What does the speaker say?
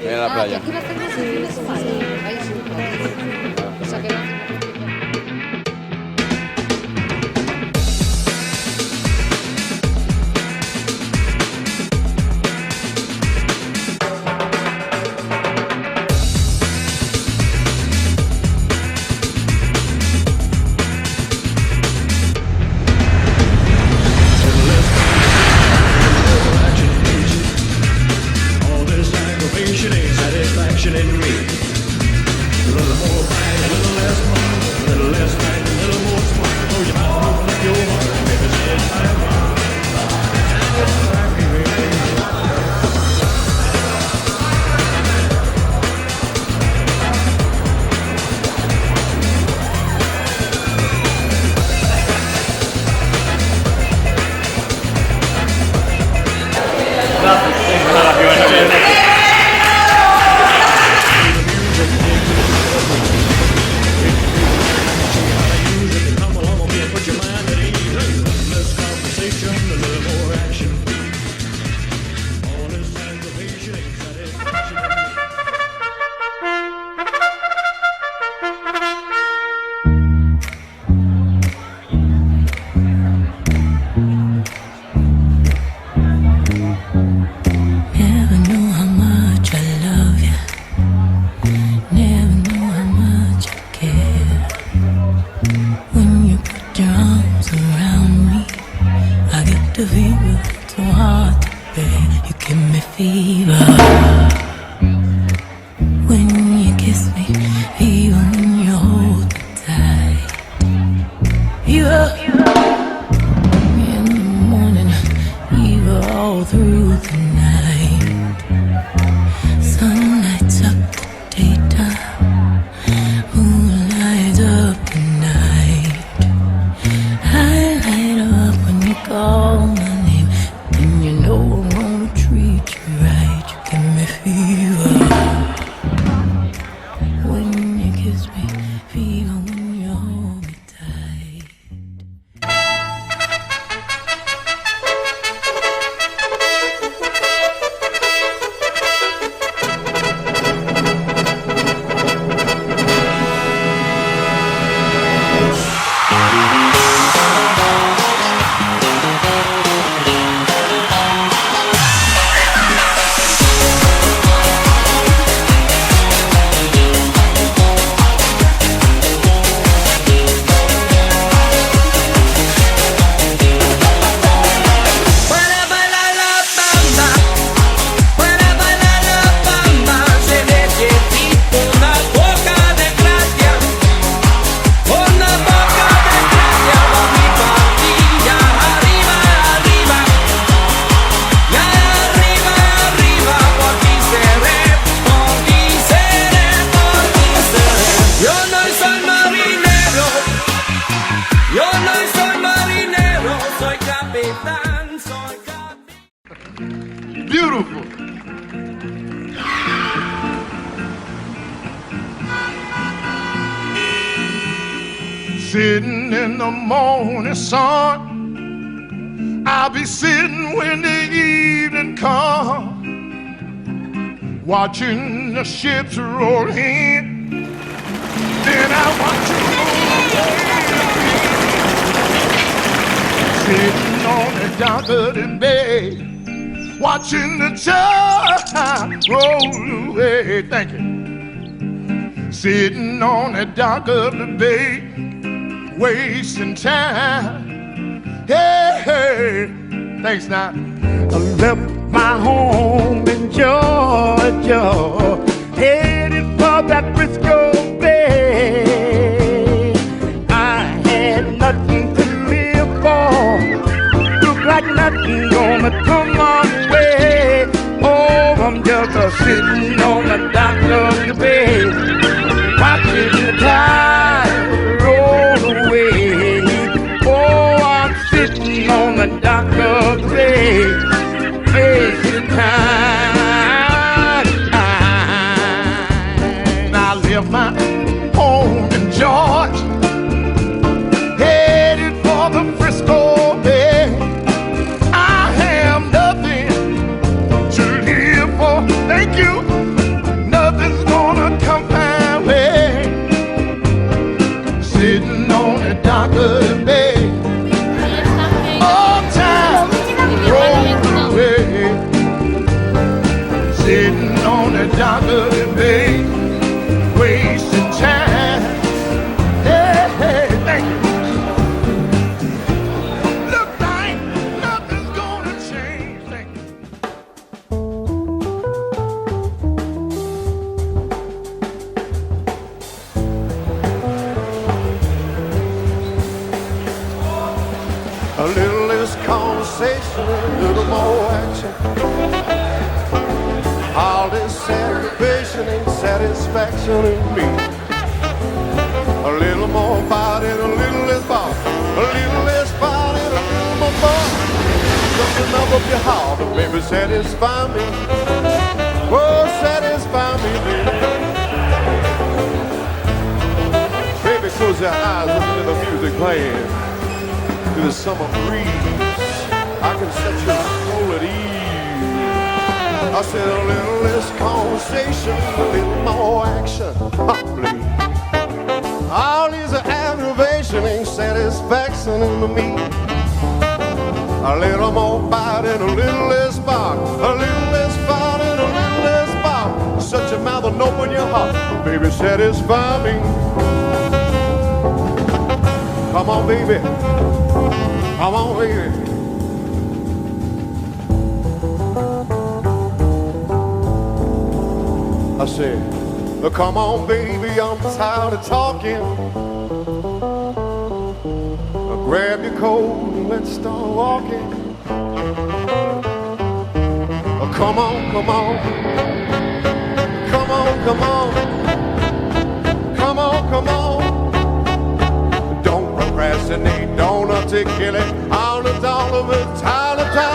en la Que playa. aquí lo hacemos el fin de semana. Ahí sí, claro. O sea que lo hacemos. Never knew how much I love you. Never knew how much I care. When you put your arms around me, I get the fever, so hard to bear. You give me fever. When you kiss me, fever when you hold me tight. Fever in the morning, fever all through the night. Sun lights up the daytime, moon lights up the night. I light up when you call my name, and you know I'm gonna treat you right. You give me fever. When you kiss me, fever when you hold me tight. Beautiful. Sitting in the morning sun, I'll be sitting when the evening comes, watching the ships roll in. Then I watch you roll away. Sitting on the dock of the bay, watching the tide roll away. Thank you. Sitting on the dock of the bay, wasting time. Hey, hey. Thanks now. I left my home in Georgia, headed for that Frisco Bay. I had nothing to live for, look like nothing gonna come my way. Oh, I'm just sitting on the dock of the bay, watching the tide roll away. Oh, I'm sitting on the dock of the bay, wasting time. I left my home in Georgia, headed for the Frisco Bay. I have nothing to live for. Thank you. satisfaction and a little more action. All this aggravation ain't satisfaction in me. A little more body and a little less ball. A little less body and a little more ball. Something up your heart, baby, satisfy me. Oh, satisfy me, baby. Baby, close your eyes, listen to the music playing. To the summer breeze, I can set your soul at ease. I said a little less conversation, a little more action, please. All these aggravation ain't satisfaction in me. A little more bite and a little less bark. A little less bite and a little less bark. Shut your mouth and open your heart. Baby, satisfy me. Come on, baby. Come on, baby. I said, come on, baby, I'm tired of talking. Grab your coat and let's start walking. Come on, come on. Come on, come on. Come on, come on. Don't procrastinate, don't articulate. All the time.